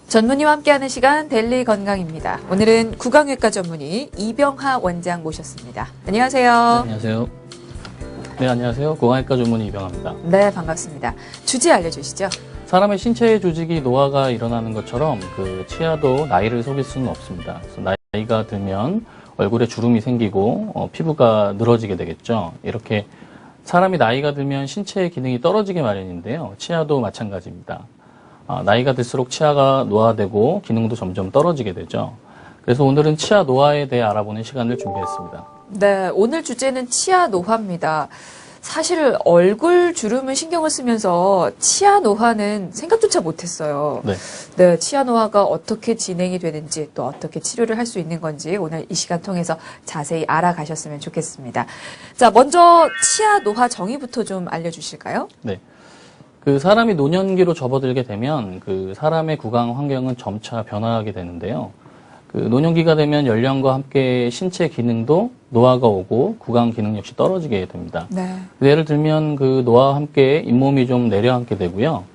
전문의와 함께하는 시간 데일리 건강입니다. 오늘은 구강외과 전문의 이병하 원장 모셨습니다. 안녕하세요. 네, 안녕하세요. 네, 안녕하세요. 구강외과 전문의 이병하입니다. 네, 반갑습니다. 주제 알려주시죠. 사람의 신체 조직이 노화가 일어나는 것처럼 치아도 나이를 속일 수는 없습니다. 그래서 나이가 들면 얼굴에 주름이 생기고 피부가 늘어지게 되겠죠. 이렇게 사람이 나이가 들면 신체의 기능이 떨어지게 마련인데요. 치아도 마찬가지입니다. 나이가 들수록 치아가 노화되고 기능도 점점 떨어지게 되죠. 그래서 오늘은 치아 노화에 대해 알아보는 시간을 준비했습니다. 네, 오늘 주제는 치아 노화입니다. 사실 얼굴 주름은 신경을 쓰면서 치아 노화는 생각조차 못했어요. 네. 네, 치아 노화가 어떻게 진행이 되는지 또 어떻게 치료를 할 수 있는 건지 오늘 이 시간 통해서 자세히 알아가셨으면 좋겠습니다. 자, 먼저 치아 노화 정의부터 좀 알려주실까요? 네. 사람이 노년기로 접어들게 되면 사람의 구강 환경은 점차 변화하게 되는데요. 노년기가 되면 연령과 함께 신체 기능도 노화가 오고 구강 기능 역시 떨어지게 됩니다. 네. 예를 들면 노화와 함께 잇몸이 좀 내려앉게 되고요.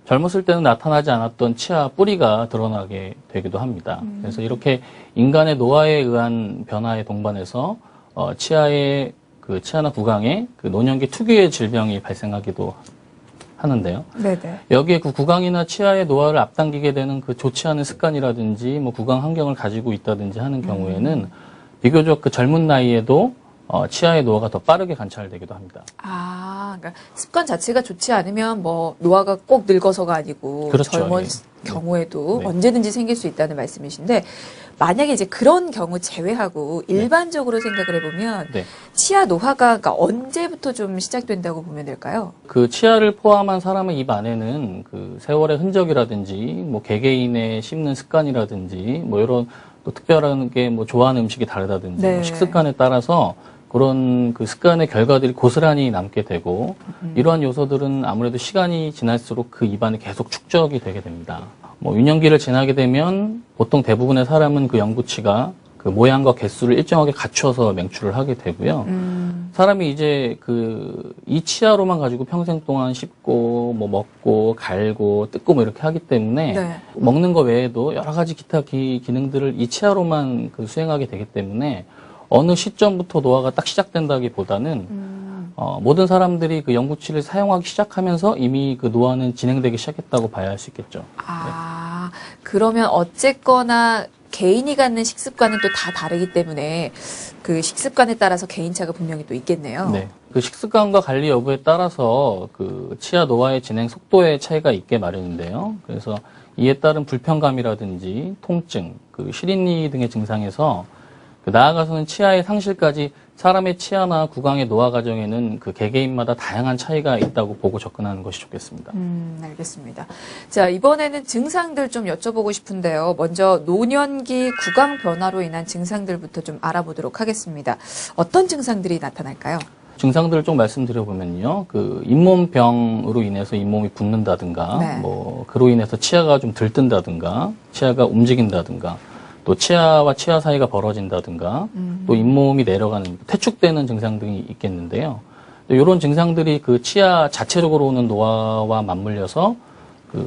젊었을 때는 나타나지 않았던 치아 뿌리가 드러나게 되기도 합니다. 그래서 이렇게 인간의 노화에 의한 변화에 동반해서 치아나 구강에 노년기 특유의 질병이 발생하기도 하는데요. 네네. 여기에 구강이나 치아의 노화를 앞당기게 되는 좋지 않은 습관이라든지 구강 환경을 가지고 있다든지 하는 경우에는 비교적 젊은 나이에도 치아의 노화가 더 빠르게 관찰되기도 합니다. 그러니까 습관 자체가 좋지 않으면 노화가 꼭 늙어서가 아니고 그렇죠. 젊은 네. 경우에도 네. 언제든지 생길 수 있다는 말씀이신데 만약에 이제 그런 경우 제외하고 일반적으로 생각을 해보면 네. 치아 노화가 그러니까 언제부터 좀 시작된다고 보면 될까요? 치아를 포함한 사람의 입 안에는 세월의 흔적이라든지 개개인의 씹는 습관이라든지 이런 또 특별한 게 좋아하는 음식이 다르다든지 네. 식습관에 따라서 그런 습관의 결과들이 고스란히 남게 되고 이러한 요소들은 아무래도 시간이 지날수록 입안에 계속 축적이 되게 됩니다. 유년기를 지나게 되면 보통 대부분의 사람은 영구치가 모양과 개수를 일정하게 갖춰서 맹출을 하게 되고요. 사람이 이제 이 치아로만 가지고 평생 동안 씹고 먹고 갈고 뜯고 이렇게 하기 때문에 네. 먹는 거 외에도 여러 가지 기타 기능들을 이 치아로만 수행하게 되기 때문에 어느 시점부터 노화가 딱 시작된다기보다는 모든 사람들이 영구치를 사용하기 시작하면서 이미 노화는 진행되기 시작했다고 봐야 할 수 있겠죠. 그러면 어쨌거나 개인이 갖는 식습관은 또 다 다르기 때문에 식습관에 따라서 개인차가 분명히 또 있겠네요. 네. 식습관과 관리 여부에 따라서 치아 노화의 진행 속도의 차이가 있게 마련인데요. 그래서 이에 따른 불편감이라든지 통증, 시린니 등의 증상에서 나아가서는 치아의 상실까지 사람의 치아나 구강의 노화 과정에는 개개인마다 다양한 차이가 있다고 보고 접근하는 것이 좋겠습니다. 알겠습니다. 자, 이번에는 증상들 좀 여쭤보고 싶은데요. 먼저 노년기 구강 변화로 인한 증상들부터 좀 알아보도록 하겠습니다. 어떤 증상들이 나타날까요? 증상들을 좀 말씀드려보면요. 잇몸병으로 인해서 잇몸이 붓는다든가, 네. 그로 인해서 치아가 좀 들뜬다든가, 치아가 움직인다든가, 또 치아와 치아 사이가 벌어진다든가, 또 잇몸이 내려가는, 퇴축되는 증상 등이 있겠는데요. 이런 증상들이 치아 자체적으로 오는 노화와 맞물려서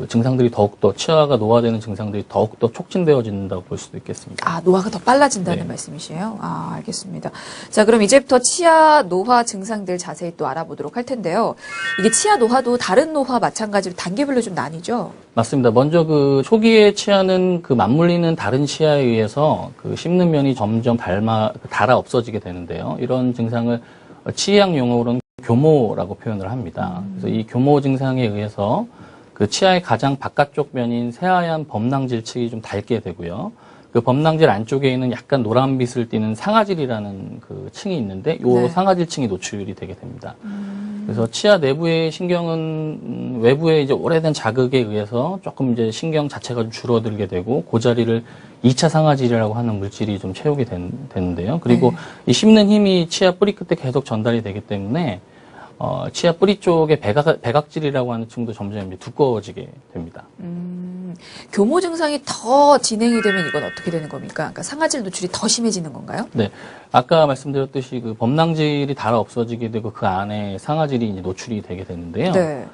증상들이 더욱더, 치아가 노화되는 증상들이 더욱더 촉진되어진다고 볼 수도 있겠습니다. 노화가 더 빨라진다는 네. 말씀이시에요? 알겠습니다. 자, 그럼 이제부터 치아 노화 증상들 자세히 또 알아보도록 할 텐데요. 이게 치아 노화도 다른 노화 마찬가지로 단계별로 좀 나뉘죠? 맞습니다. 먼저 초기의 치아는 맞물리는 다른 치아에 의해서 씹는 면이 점점 닳아 없어지게 되는데요. 이런 증상을 치의학 용어로는 교모라고 표현을 합니다. 그래서 이 교모 증상에 의해서 치아의 가장 바깥쪽 면인 새하얀 범낭질층이 좀 닳게 되고요. 범낭질 안쪽에 있는 약간 노란빛을 띠는 상아질이라는 층이 있는데 이 네. 상아질층이 노출이 되게 됩니다. 그래서 치아 내부의 신경은 외부의 이제 오래된 자극에 의해서 조금 이제 신경 자체가 좀 줄어들게 되고 그 자리를 2차 상아질이라고 하는 물질이 좀 채우게 되는데요. 그리고 네. 이 씹는 힘이 치아 뿌리 끝에 계속 전달이 되기 때문에 치아 뿌리 쪽에 백악질이라고 하는 층도 점점 이제 두꺼워지게 됩니다. 교모 증상이 더 진행이 되면 이건 어떻게 되는 겁니까? 그러니까 상아질 노출이 더 심해지는 건가요? 네. 아까 말씀드렸듯이 범낭질이 닳아 없어지게 되고 그 안에 상아질이 이제 노출이 되게 되는데요. 네.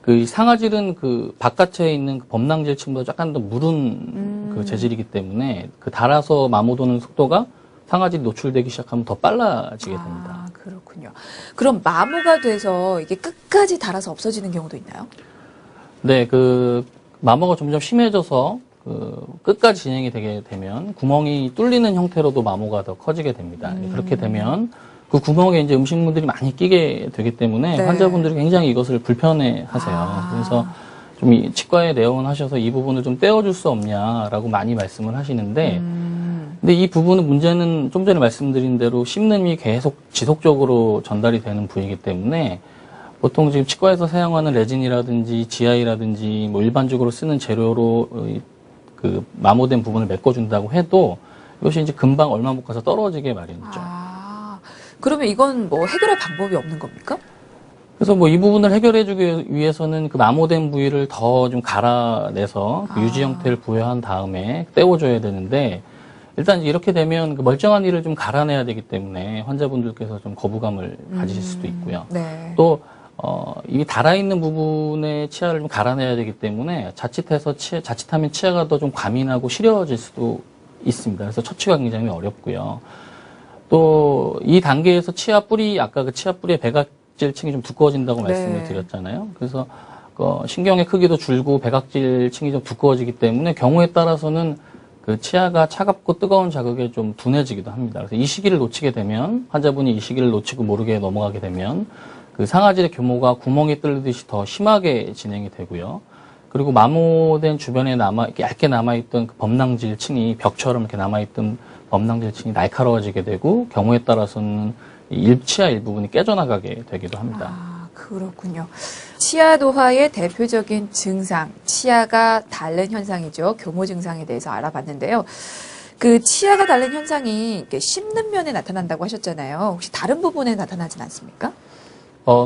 그 상아질은 그 바깥에 있는 그 범낭질층보다 약간 더 무른 그 재질이기 때문에 그 닳아서 마모도는 속도가 상아질이 노출되기 시작하면 더 빨라지게 됩니다. 아, 그렇군요. 그럼 마모가 돼서 이게 끝까지 닳아서 없어지는 경우도 있나요? 네, 그 마모가 점점 심해져서 그 끝까지 진행이 되게 되면 구멍이 뚫리는 형태로도 마모가 더 커지게 됩니다. 그렇게 되면 그 구멍에 이제 음식물들이 많이 끼게 되기 때문에 네. 환자분들이 굉장히 이것을 불편해 하세요. 그래서 좀 치과에 내원하셔서 이 부분을 좀 떼어줄 수 없냐라고 많이 말씀을 하시는데 근데 이 부분은 문제는 좀 전에 말씀드린 대로 씹는이 계속 지속적으로 전달이 되는 부위이기 때문에 보통 지금 치과에서 사용하는 레진이라든지 GI라든지 뭐 일반적으로 쓰는 재료로 그 마모된 부분을 메꿔준다고 해도 이것이 이제 금방 얼마 못 가서 떨어지게 마련이죠. 아, 그러면 이건 뭐 해결할 방법이 없는 겁니까? 그래서 뭐 이 부분을 해결해주기 위해서는 그 마모된 부위를 더 좀 갈아내서 그 유지 형태를 부여한 다음에 떼어줘야 되는데 일단 이렇게 되면 그 멀쩡한 이를 좀 갈아내야 되기 때문에 환자분들께서 좀 거부감을 가지실 수도 있고요. 네. 또 이 달아있는 부분의 치아를 좀 갈아내야 되기 때문에 자칫하면 치아가 더 좀 과민하고 시려질 수도 있습니다. 그래서 처치가 굉장히 어렵고요. 또 이 단계에서 치아 뿌리, 아까 그 치아 뿌리의 배각질층이 좀 두꺼워진다고 말씀을 드렸잖아요. 그래서 신경의 크기도 줄고 배각질층이 좀 두꺼워지기 때문에 경우에 따라서는 그 치아가 차갑고 뜨거운 자극에 좀 둔해지기도 합니다. 그래서 이 시기를 놓치게 되면 환자분이 이 시기를 놓치고 모르게 넘어가게 되면 그 상아질의 규모가 구멍이 뚫리듯이 더 심하게 진행이 되고요. 그리고 마모된 주변에 얇게 남아있던 그 범낭질층이 벽처럼 이렇게 남아있던 범낭질층이 날카로워지게 되고 경우에 따라서는 치아 일부분이 깨져나가게 되기도 합니다. 아, 그렇군요. 치아 노화의 대표적인 증상, 치아가 닳는 현상이죠. 교모 증상에 대해서 알아봤는데요. 그 치아가 닳는 현상이 이렇게 씹는 면에 나타난다고 하셨잖아요. 혹시 다른 부분에 나타나진 않습니까?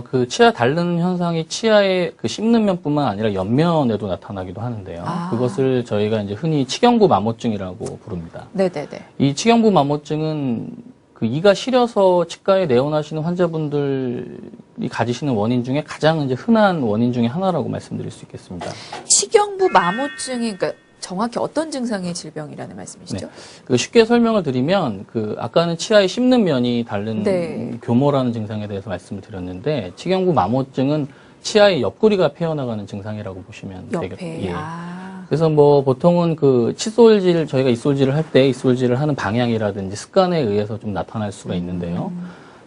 그 치아 닳는 현상이 치아의 그 씹는 면뿐만 아니라 옆면에도 나타나기도 하는데요. 그것을 저희가 이제 흔히 치경부 마모증이라고 부릅니다. 네네네. 이 치경부 마모증은 그 이가 시려서 치과에 내원하시는 환자분들이 가지시는 원인 중에 가장 이제 흔한 원인 중에 하나라고 말씀드릴 수 있겠습니다. 치경부 마모증이 그러니까 정확히 어떤 증상의 질병이라는 말씀이시죠? 네. 그 쉽게 설명을 드리면 그 아까는 치아의 씹는 면이 닳는 네. 교모라는 증상에 대해서 말씀을 드렸는데 치경부 마모증은 치아의 옆구리가 패어나가는 증상이라고 보시면 옆에. 되겠고요. 예. 아. 그래서 뭐 보통은 그 칫솔질 저희가 입솔질을 할 때 입솔질을 하는 방향이라든지 습관에 의해서 좀 나타날 수가 있는데요.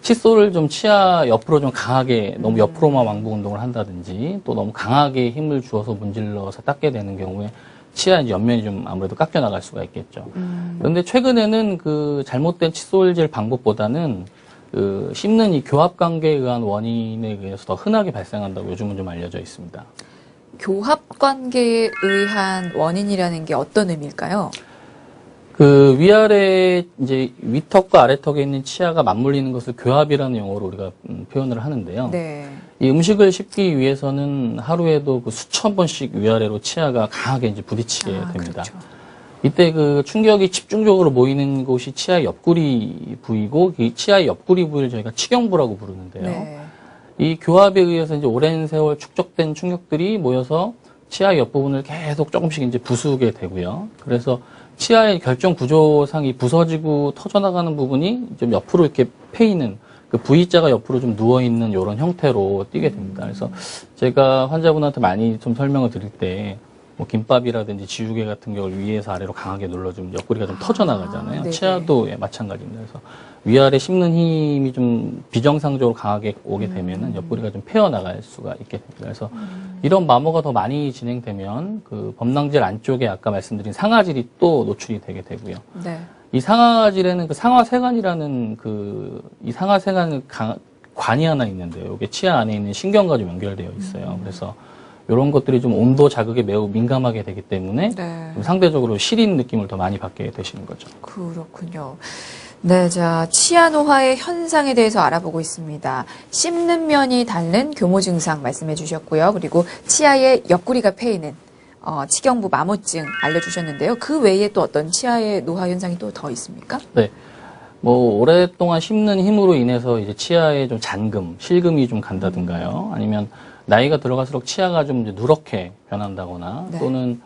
칫솔을 좀 치아 옆으로 좀 강하게 너무 옆으로만 왕복 운동을 한다든지 또 너무 강하게 힘을 주어서 문질러서 닦게 되는 경우에 치아 이제 옆면이 좀 아무래도 깎여 나갈 수가 있겠죠. 그런데 최근에는 그 잘못된 칫솔질 방법보다는 그 씹는 이 교합 관계에 의한 원인에 의해서 더 흔하게 발생한다고 요즘은 좀 알려져 있습니다. 교합 관계에 의한 원인이라는 게 어떤 의미일까요? 그 위아래 이제 위턱과 아래턱에 있는 치아가 맞물리는 것을 교합이라는 용어로 우리가 표현을 하는데요. 네. 이 음식을 씹기 위해서는 하루에도 그 수천 번씩 위아래로 치아가 강하게 이제 부딪히게 됩니다. 그렇죠. 이때 그 충격이 집중적으로 모이는 곳이 치아 옆구리 부위고 이 치아 옆구리 부위를 저희가 치경부라고 부르는데요. 네. 이 교합에 의해서 이제 오랜 세월 축적된 충격들이 모여서 치아 옆부분을 계속 조금씩 이제 부수게 되고요. 그래서 치아의 결정 구조상이 부서지고 터져나가는 부분이 좀 옆으로 이렇게 패이는 그 V자가 옆으로 좀 누워있는 이런 형태로 띄게 됩니다. 그래서 제가 환자분한테 많이 좀 설명을 드릴 때 뭐 김밥이라든지 지우개 같은 경우를 위에서 아래로 강하게 눌러주면 옆구리가 좀 터져나가잖아요. 네네. 치아도 예, 마찬가지입니다. 그래서 위아래 씹는 힘이 좀 비정상적으로 강하게 오게 되면은 옆구리가 좀 패어나갈 수가 있게 됩니다. 그래서 이런 마모가 더 많이 진행되면 그 범낭질 안쪽에 아까 말씀드린 상아질이 또 노출이 되게 되고요. 네. 이 상아질에는 그 상아세관이라는 이 상아세관 관이 하나 있는데요. 이게 치아 안에 있는 신경과 좀 연결되어 있어요. 그래서 이런 것들이 좀 온도 자극에 매우 민감하게 되기 때문에 네. 좀 상대적으로 시린 느낌을 더 많이 받게 되시는 거죠. 그렇군요. 네, 자, 치아 노화의 현상에 대해서 알아보고 있습니다. 씹는 면이 닳는 교모 증상 말씀해 주셨고요. 그리고 치아의 옆구리가 패이는 치경부 마모증 알려주셨는데요. 그 외에 또 어떤 치아의 노화 현상이 또 더 있습니까? 네. 뭐 오랫동안 씹는 힘으로 인해서 이제 치아에 좀 잔금, 실금이 좀 간다든가요. 아니면 나이가 들어갈수록 치아가 좀 이제 누렇게 변한다거나 네. 또는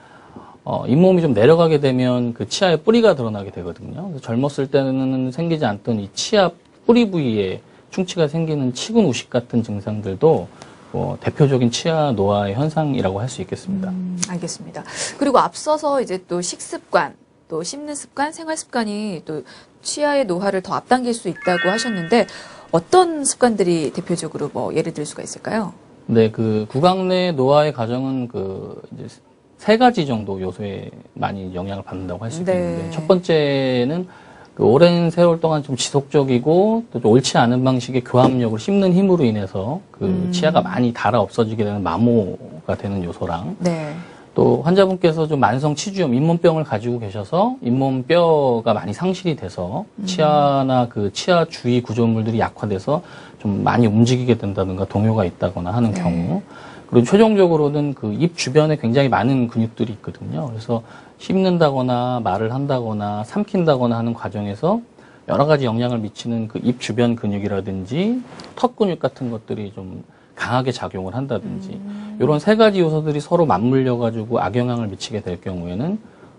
잇몸이 좀 내려가게 되면 그 치아에 뿌리가 드러나게 되거든요. 그래서 젊었을 때는 생기지 않던 이 치아 뿌리 부위에 충치가 생기는 치근 우식 같은 증상들도 대표적인 치아 노화의 현상이라고 할 수 있겠습니다. 알겠습니다. 그리고 앞서서 이제 또 식습관, 또 씹는 습관, 생활 습관이 또 치아의 노화를 더 앞당길 수 있다고 하셨는데 어떤 습관들이 대표적으로 뭐 예를 들 수가 있을까요? 네, 그 구강 내 노화의 과정은 이제 세 가지 정도 요소에 많이 영향을 받는다고 할 수 있겠는데 네. 첫 번째는 그 오랜 세월 동안 좀 지속적이고 또 좀 옳지 않은 방식의 교합력을 씹는 힘으로 인해서 그 치아가 많이 닳아 없어지게 되는 마모가 되는 요소랑 네. 또 환자분께서 좀 만성 치주염, 잇몸병을 가지고 계셔서 잇몸뼈가 많이 상실이 돼서 치아나 그 치아 주위 구조물들이 약화돼서 좀 많이 움직이게 된다든가 동요가 있다거나 하는 네. 경우. 그리고 최종적으로는 그 입 주변에 굉장히 많은 근육들이 있거든요. 그래서 씹는다거나 말을 한다거나 삼킨다거나 하는 과정에서 여러 가지 영향을 미치는 그 입 주변 근육이라든지 턱 근육 같은 것들이 좀 강하게 작용을 한다든지 이런 세 가지 요소들이 서로 맞물려 가지고 악영향을 미치게 될 경우에는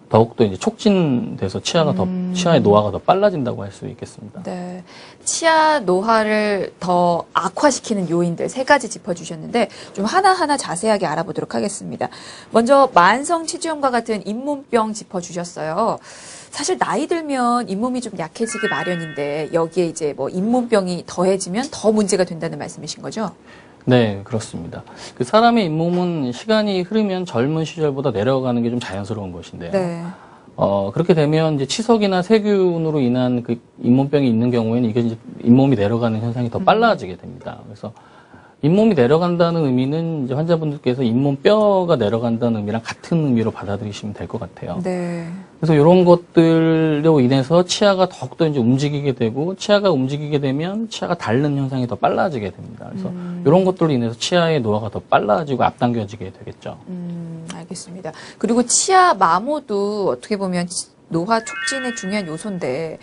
더욱더 이제 촉진돼서 치아의 노화가 더 빨라진다고 할 수 있겠습니다. 네. 치아 노화를 더 악화시키는 요인들 세 가지 짚어주셨는데 좀 하나하나 자세하게 알아보도록 하겠습니다. 먼저 만성 치주염과 같은 잇몸병 짚어주셨어요. 사실 나이 들면 잇몸이 좀 약해지기 마련인데 여기에 이제 뭐 잇몸병이 더해지면 더 문제가 된다는 말씀이신 거죠? 네, 그렇습니다. 그 사람의 잇몸은 시간이 흐르면 젊은 시절보다 내려가는 게 좀 자연스러운 것인데요. 네. 그렇게 되면 이제 치석이나 세균으로 인한 그 잇몸병이 있는 경우에는 이게 이제 잇몸이 내려가는 현상이 더 빨라지게 됩니다. 그래서 잇몸이 내려간다는 의미는 이제 환자분들께서 잇몸뼈가 내려간다는 의미랑 같은 의미로 받아들이시면 될 것 같아요. 네. 그래서 이런 것들로 인해서 치아가 더욱더 이제 움직이게 되고 치아가 움직이게 되면 치아가 닳는 현상이 더 빨라지게 됩니다. 그래서 이런 것들로 인해서 치아의 노화가 더 빨라지고 앞당겨지게 되겠죠. 알겠습니다. 그리고 치아 마모도 어떻게 보면 노화 촉진의 중요한 요소인데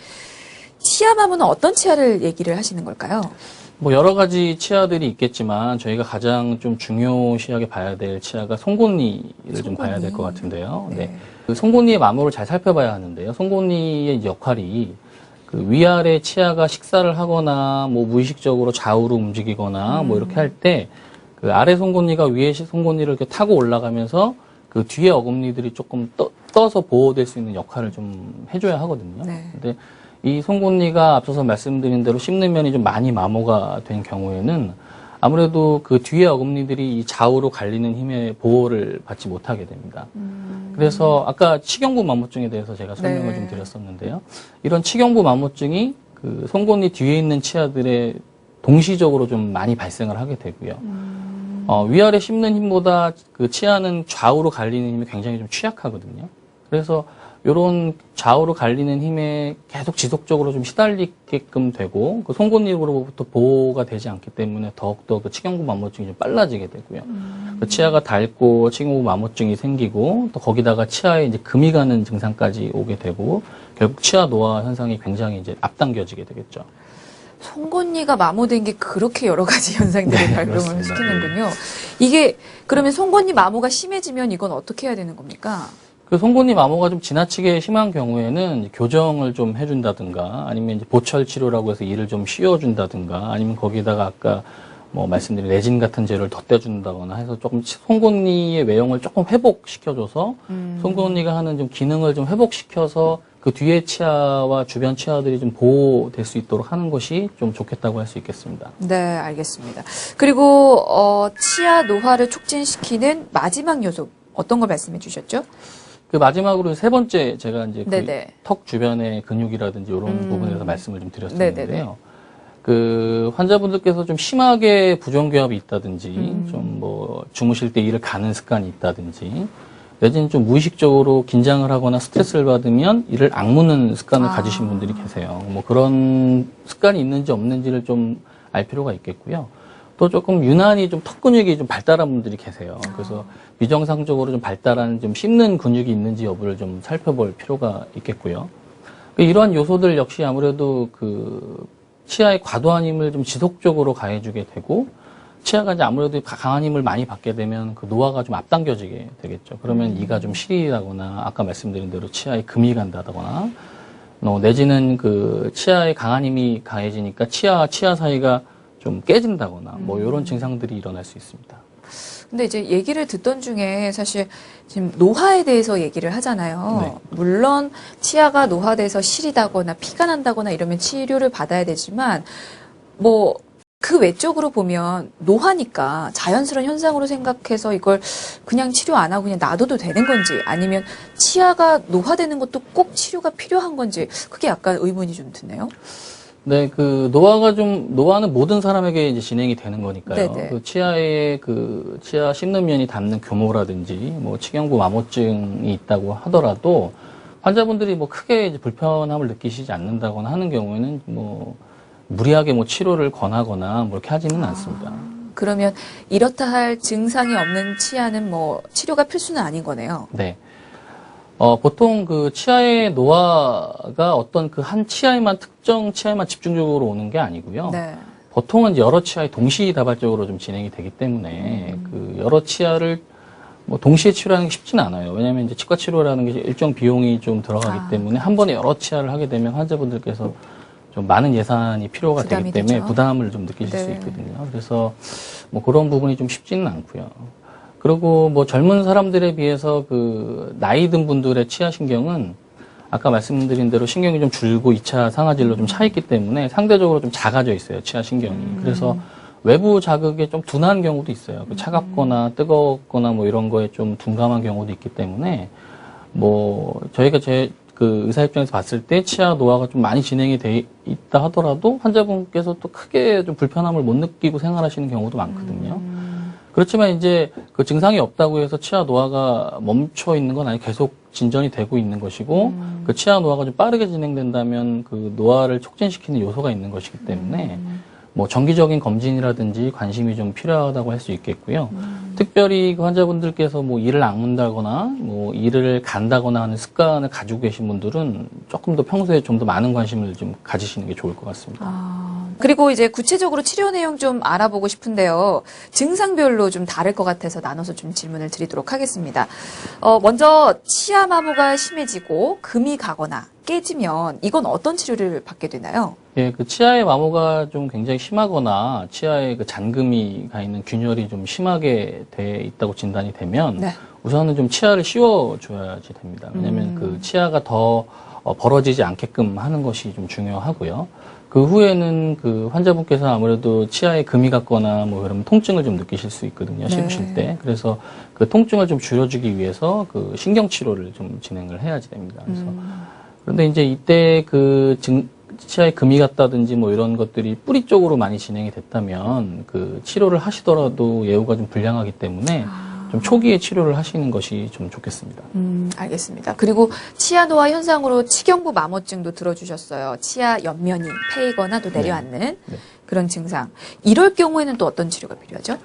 치아 마모는 어떤 치아를 얘기를 하시는 걸까요? 뭐 여러 가지 치아들이 있겠지만 저희가 가장 좀 중요시하게 봐야 될 치아가 송곳니를 좀 봐야 될 것 같은데요. 네. 그 송곳니의 마모를 잘 살펴봐야 하는데요. 송곳니의 역할이 그 위아래 치아가 식사를 하거나 뭐 무의식적으로 좌우로 움직이거나 뭐 이렇게 할 때 그 아래 송곳니가 위에 송곳니를 이렇게 타고 올라가면서 그 뒤에 어금니들이 조금 떠서 보호될 수 있는 역할을 좀 해줘야 하거든요. 네. 근데 이 송곳니가 앞서서 말씀드린 대로 씹는 면이 좀 많이 마모가 된 경우에는 아무래도 그 뒤에 어금니들이 이 좌우로 갈리는 힘의 보호를 받지 못하게 됩니다. 그래서 아까 치경부 마모증에 대해서 제가 설명을 네. 좀 드렸었는데요. 이런 치경부 마모증이 그 송곳니 뒤에 있는 치아들에 동시적으로 좀 많이 발생을 하게 되고요. 위아래 씹는 힘보다 그 치아는 좌우로 갈리는 힘이 굉장히 좀 취약하거든요. 그래서 이런 좌우로 갈리는 힘에 계속 지속적으로 좀 시달리게끔 되고 그 송곳니로부터 보호가 되지 않기 때문에 더욱더 그 치경부 마모증이 좀 빨라지게 되고요. 그 치아가 닳고 치경부 마모증이 생기고 또 거기다가 치아에 이제 금이 가는 증상까지 오게 되고 결국 치아 노화 현상이 굉장히 이제 앞당겨지게 되겠죠. 송곳니가 마모된 게 그렇게 여러 가지 현상들을 네, 발병을 그렇습니다. 시키는군요. 이게 그러면 송곳니 마모가 심해지면 이건 어떻게 해야 되는 겁니까? 그 송곳니 마모가 좀 지나치게 심한 경우에는 이제 교정을 좀 해준다든가 아니면 이제 보철 치료라고 해서 이를 좀 씌워준다든가 아니면 거기다가 아까 뭐 말씀드린 레진 같은 재료를 덧대준다거나 해서 조금 송곳니의 외형을 조금 회복시켜줘서 송곳니가 하는 좀 기능을 좀 회복시켜서 그 뒤에 치아와 주변 치아들이 좀 보호될 수 있도록 하는 것이 좀 좋겠다고 할 수 있겠습니다. 네, 알겠습니다. 그리고 치아 노화를 촉진시키는 마지막 요소 어떤 걸 말씀해 주셨죠? 그 마지막으로 세 번째 제가 이제 그 네네. 턱 주변의 근육이라든지 이런 부분에 대해서 말씀을 좀 네네네. 드렸었는데요. 그 환자분들께서 좀 심하게 부종교합이 있다든지 좀 뭐 주무실 때 이를 가는 습관이 있다든지 내지는 좀 무의식적으로 긴장을 하거나 스트레스를 받으면 이를 악무는 습관을 가지신 분들이 계세요. 뭐 그런 습관이 있는지 없는지를 좀 알 필요가 있겠고요. 또 조금 유난히 좀 턱 근육이 좀 발달한 분들이 계세요. 그래서 비정상적으로 좀 발달한 좀 씹는 근육이 있는지 여부를 좀 살펴볼 필요가 있겠고요. 이러한 요소들 역시 아무래도 그 치아의 과도한 힘을 좀 지속적으로 가해주게 되고 치아가 이제 아무래도 강한 힘을 많이 받게 되면 그 노화가 좀 앞당겨지게 되겠죠. 그러면 이가 좀 시리다거나 아까 말씀드린 대로 치아에 금이 간다거나 내지는 그 치아에 강한 힘이 가해지니까 치아와 치아 사이가 좀 깨진다거나 뭐 이런 증상들이 일어날 수 있습니다. 근데 이제 얘기를 듣던 중에 사실 지금 노화에 대해서 얘기를 하잖아요. 네. 물론 치아가 노화돼서 시리다거나 피가 난다거나 이러면 치료를 받아야 되지만 뭐 그 외적으로 보면 노화니까 자연스러운 현상으로 생각해서 이걸 그냥 치료 안 하고 그냥 놔둬도 되는 건지 아니면 치아가 노화되는 것도 꼭 치료가 필요한 건지 그게 약간 의문이 좀 드네요. 네, 그 노화는 모든 사람에게 이제 진행이 되는 거니까요. 네네. 그 치아에 그 치아 씹는 면이 닿는 교모라든지 뭐 치경부 마모증이 있다고 하더라도 환자분들이 뭐 크게 이제 불편함을 느끼시지 않는다거나 하는 경우에는 뭐 무리하게 뭐 치료를 권하거나 뭐 이렇게 하지는 않습니다. 그러면 이렇다 할 증상이 없는 치아는 뭐 치료가 필수는 아닌 거네요. 네. 보통 그 치아의 노화가 어떤 그 한 치아에만 특정 치아에만 집중적으로 오는 게 아니고요. 네. 보통은 여러 치아에 동시다발적으로 좀 진행이 되기 때문에 그 여러 치아를 뭐 동시에 치료하는 게 쉽지는 않아요. 왜냐하면 이제 치과 치료라는 게 일정 비용이 좀 들어가기 때문에 한 번에 여러 치아를 하게 되면 환자분들께서 좀 많은 예산이 필요가 되기 부담이 때문에 되죠. 부담을 좀 느끼실 수 네. 있거든요. 그래서 뭐 그런 부분이 좀 쉽지는 않고요. 그리고 뭐 젊은 사람들에 비해서 그 나이 든 분들의 치아 신경은 아까 말씀드린 대로 신경이 좀 줄고 2차 상아질로 좀 차 있기 때문에 상대적으로 좀 작아져 있어요. 치아 신경이. 그래서 외부 자극에 좀 둔한 경우도 있어요. 그 차갑거나 뜨겁거나 뭐 이런 거에 좀 둔감한 경우도 있기 때문에 뭐 저희가 그 의사 입장에서 봤을 때 치아 노화가 좀 많이 진행이 돼 있다 하더라도 환자분께서 또 크게 좀 불편함을 못 느끼고 생활하시는 경우도 많거든요. 그렇지만 이제 그 증상이 없다고 해서 치아 노화가 멈춰 있는 건 아니고 계속 진전이 되고 있는 것이고 그 치아 노화가 좀 빠르게 진행된다면 그 노화를 촉진시키는 요소가 있는 것이기 때문에 뭐 정기적인 검진이라든지 관심이 좀 필요하다고 할 수 있겠고요. 특별히 그 환자분들께서 뭐 이를 닦는다거나 뭐 이를 간다거나 하는 습관을 가지고 계신 분들은 조금 더 평소에 좀 더 많은 관심을 좀 가지시는 게 좋을 것 같습니다. 그리고 이제 구체적으로 치료 내용 좀 알아보고 싶은데요. 증상별로 좀 다를 것 같아서 나눠서 좀 질문을 드리도록 하겠습니다. 먼저 치아 마모가 심해지고 금이 가거나 깨지면 이건 어떤 치료를 받게 되나요? 예, 그 치아의 마모가 좀 굉장히 심하거나 치아에 그 잔금이 가 있는 균열이 좀 심하게 돼 있다고 진단이 되면 네. 우선은 좀 치아를 씌워줘야지 됩니다. 왜냐하면 그 치아가 더 벌어지지 않게끔 하는 것이 좀 중요하고요. 그 후에는 그 환자분께서 아무래도 치아에 금이 갔거나 뭐 그러면 통증을 좀 느끼실 수 있거든요. 씹으실 때. 그래서 그 통증을 좀 줄여주기 위해서 그 신경 치료를 좀 진행을 해야지 됩니다. 그래서 그런데 이제 이때 그 치아에 금이 갔다든지 뭐 이런 것들이 뿌리 쪽으로 많이 진행이 됐다면 그 치료를 하시더라도 예후가 좀 불량하기 때문에 좀 초기에 치료를 하시는 것이 좀 좋겠습니다. 알겠습니다. 그리고 치아 노화 현상으로 치경부 마모증도 들어주셨어요. 치아 옆면이 패이거나 또 내려앉는 네. 그런 증상. 이럴 경우에는 또 어떤 치료가 필요하죠?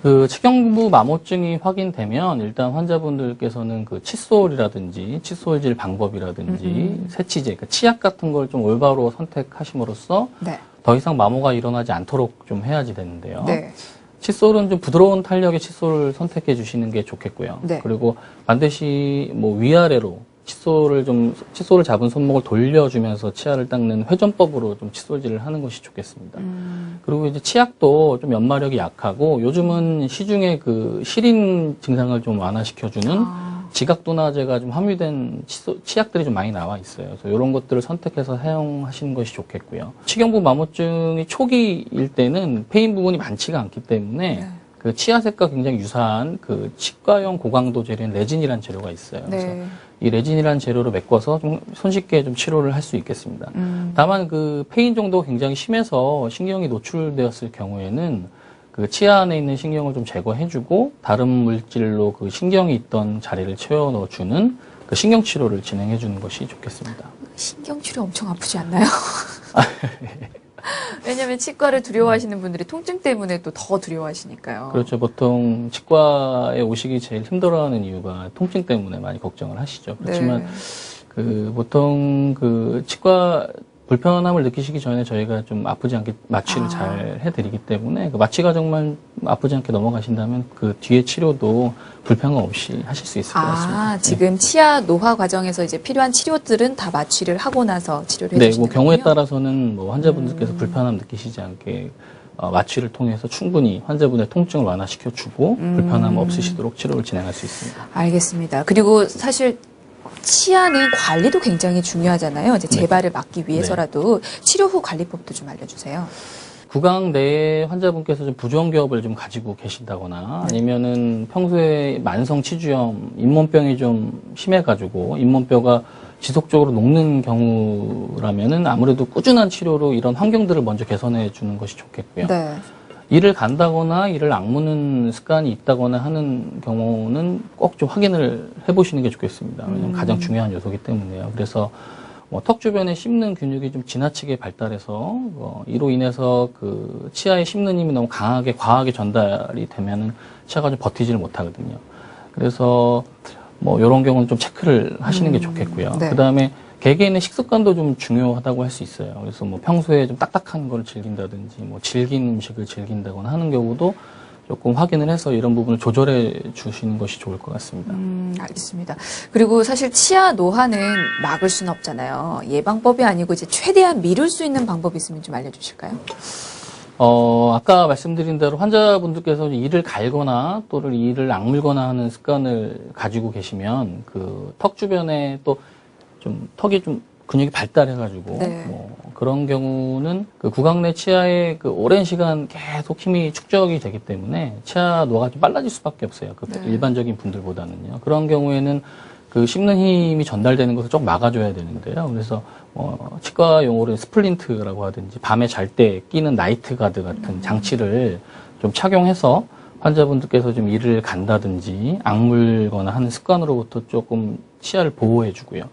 그 치경부 마모증이 확인되면 일단 환자분들께서는 그 칫솔이라든지 칫솔질 방법이라든지 세치제, 그 치약 같은 걸 좀 올바로 선택하심으로써 네. 더 이상 마모가 일어나지 않도록 좀 해야지 되는데요. 네. 칫솔은 좀 부드러운 탄력의 칫솔을 선택해 주시는 게 좋겠고요. 네. 그리고 반드시 뭐 위아래로 칫솔을 잡은 손목을 돌려주면서 치아를 닦는 회전법으로 좀 칫솔질을 하는 것이 좋겠습니다. 그리고 이제 치약도 좀 연마력이 약하고 요즘은 시중에 그 시린 증상을 좀 완화시켜주는 지각도나제가 좀 함유된 치약들이 좀 많이 나와 있어요. 그래서 이런 것들을 선택해서 사용하시는 것이 좋겠고요. 치경부 마모증이 초기일 때는 패인 부분이 많지가 않기 때문에 네. 그 치아색과 굉장히 유사한 그 치과용 고강도 재료인 레진이라는 재료가 있어요. 그래서 네. 이 레진이라는 재료를 메꿔서 좀 손쉽게 좀 치료를 할 수 있겠습니다. 다만 그 패인 정도가 굉장히 심해서 신경이 노출되었을 경우에는 그 치아 안에 있는 신경을 좀 제거해주고 다른 물질로 그 신경이 있던 자리를 채워 넣어주는 그 신경 치료를 진행해주는 것이 좋겠습니다. 신경 치료 엄청 아프지 않나요? 왜냐하면 치과를 두려워하시는 분들이 통증 때문에 또 더 두려워하시니까요. 그렇죠. 보통 치과에 오시기 제일 힘들어하는 이유가 통증 때문에 많이 걱정을 하시죠. 그렇지만 네. 보통 치과 불편함을 느끼시기 전에 저희가 좀 아프지 않게 마취를 잘 해드리기 때문에 마취가 정말 아프지 않게 넘어가신다면 그 뒤에 치료도 불편함 없이 하실 수 있을 것 같습니다. 지금 치아 노화 과정에서 이제 필요한 치료들은 다 마취를 하고 나서 치료를 네, 해주시는 경우에 거군요. 따라서는 환자분들께서 불편함 느끼시지 않게 마취를 통해서 충분히 환자분의 통증을 완화시켜주고 불편함 없으시도록 치료를 진행할 수 있습니다. 알겠습니다. 그리고 사실 치아는 관리도 굉장히 중요하잖아요. 이제 재발을 막기 위해서라도 치료 후 관리법도 좀 알려주세요. 구강 내에 환자분께서 좀 부종기업을 좀 가지고 계신다거나 아니면은 평소에 만성 치주염, 잇몸병이 좀 심해가지고 잇몸뼈가 지속적으로 녹는 경우라면은 아무래도 꾸준한 치료로 이런 환경들을 먼저 개선해 주는 것이 좋겠고요. 네. 이를 간다거나 이를 악무는 습관이 있다거나 하는 경우는 꼭 좀 확인을 해보시는 게 좋겠습니다. 왜냐하면 가장 중요한 요소이기 때문에요. 그래서 턱 주변에 씹는 근육이 좀 지나치게 발달해서 이로 인해서 치아에 씹는 힘이 너무 과하게 전달이 되면은 치아가 좀 버티지를 못하거든요. 그래서 이런 경우는 좀 체크를 하시는 게 좋겠고요. 네. 그 다음에 개개인의 식습관도 좀 중요하다고 할 수 있어요. 그래서 평소에 좀 딱딱한 걸 즐긴다든지 질긴 음식을 즐긴다거나 하는 경우도 조금 확인을 해서 이런 부분을 조절해 주시는 것이 좋을 것 같습니다. 알겠습니다. 그리고 사실 치아 노화는 막을 수는 없잖아요. 예방법이 아니고 이제 최대한 미룰 수 있는 방법이 있으면 좀 알려주실까요? 아까 말씀드린 대로 환자분들께서 이를 갈거나 또는 이를 악물거나 하는 습관을 가지고 계시면 턱 주변에 또 좀 턱이 좀 근육이 발달해가지고 그런 경우는 구강 내 치아에 오랜 시간 계속 힘이 축적이 되기 때문에 치아 노화가 좀 빨라질 수밖에 없어요. 일반적인 분들보다는요. 그런 경우에는 씹는 힘이 전달되는 것을 좀 막아줘야 되는데요. 그래서 치과 용어로는 스플린트라고 하든지 밤에 잘 때 끼는 나이트 가드 같은 장치를 좀 착용해서 환자분들께서 좀 이를 간다든지 악물거나 하는 습관으로부터 조금 치아를 보호해주고요.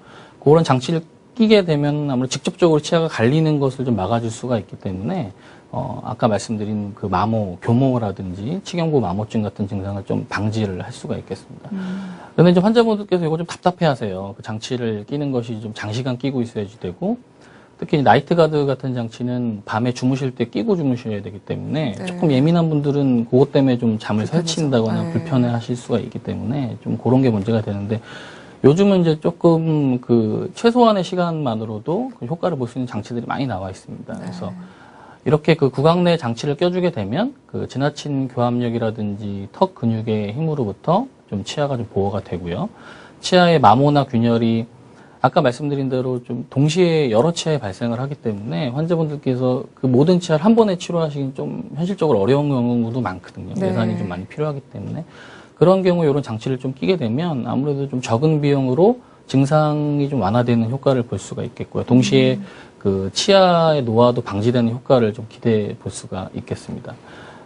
그런 장치를 끼게 되면 아무래도 직접적으로 치아가 갈리는 것을 좀 막아줄 수가 있기 때문에 아까 말씀드린 교모라든지 치경부 마모증 같은 증상을 좀 방지를 할 수가 있겠습니다. 그런데 이제 환자분들께서 이거 좀 답답해하세요. 장치를 끼는 것이 좀 장시간 끼고 있어야지 되고 특히 나이트 가드 같은 장치는 밤에 주무실 때 끼고 주무셔야 되기 때문에 조금 예민한 분들은 그것 때문에 좀 잠을 설친다거나 불편해하실 수가 있기 때문에 좀 그런 게 문제가 되는데. 요즘은 이제 조금 최소한의 시간만으로도 효과를 볼 수 있는 장치들이 많이 나와 있습니다. 그래서 이렇게 구강 내 장치를 껴주게 되면 지나친 교합력이라든지 턱 근육의 힘으로부터 좀 치아가 좀 보호가 되고요. 치아의 마모나 균열이 아까 말씀드린 대로 좀 동시에 여러 치아에 발생을 하기 때문에 환자분들께서 모든 치아를 한 번에 치료하시기는 좀 현실적으로 어려운 경우도 많거든요. 예산이 좀 많이 필요하기 때문에. 그런 경우 이런 장치를 좀 끼게 되면 아무래도 좀 적은 비용으로 증상이 좀 완화되는 효과를 볼 수가 있겠고요. 동시에 치아의 노화도 방지되는 효과를 좀 기대해 볼 수가 있겠습니다.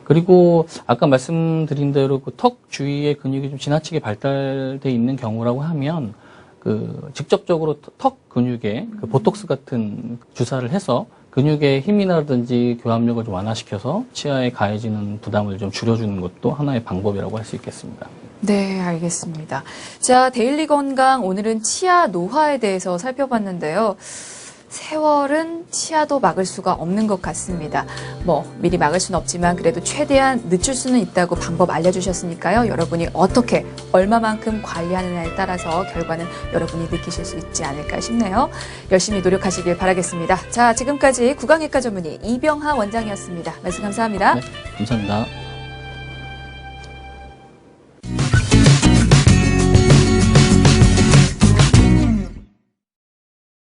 그리고 아까 말씀드린 대로 턱 주위의 근육이 좀 지나치게 발달돼 있는 경우라고 하면 직접적으로 턱 근육에 보톡스 같은 주사를 해서 근육의 힘이라든지 교합력을 좀 완화시켜서 치아에 가해지는 부담을 좀 줄여주는 것도 하나의 방법이라고 할 수 있겠습니다. 네, 알겠습니다. 자, 데일리 건강 오늘은 치아 노화에 대해서 살펴봤는데요. 세월은 치아도 막을 수가 없는 것 같습니다. 미리 막을 수는 없지만 그래도 최대한 늦출 수는 있다고 방법 알려주셨으니까요. 여러분이 어떻게 얼마만큼 관리하느냐에 따라서 결과는 여러분이 느끼실 수 있지 않을까 싶네요. 열심히 노력하시길 바라겠습니다. 자, 지금까지 구강외과 전문의 이병하 원장이었습니다. 말씀 감사합니다. 네, 감사합니다.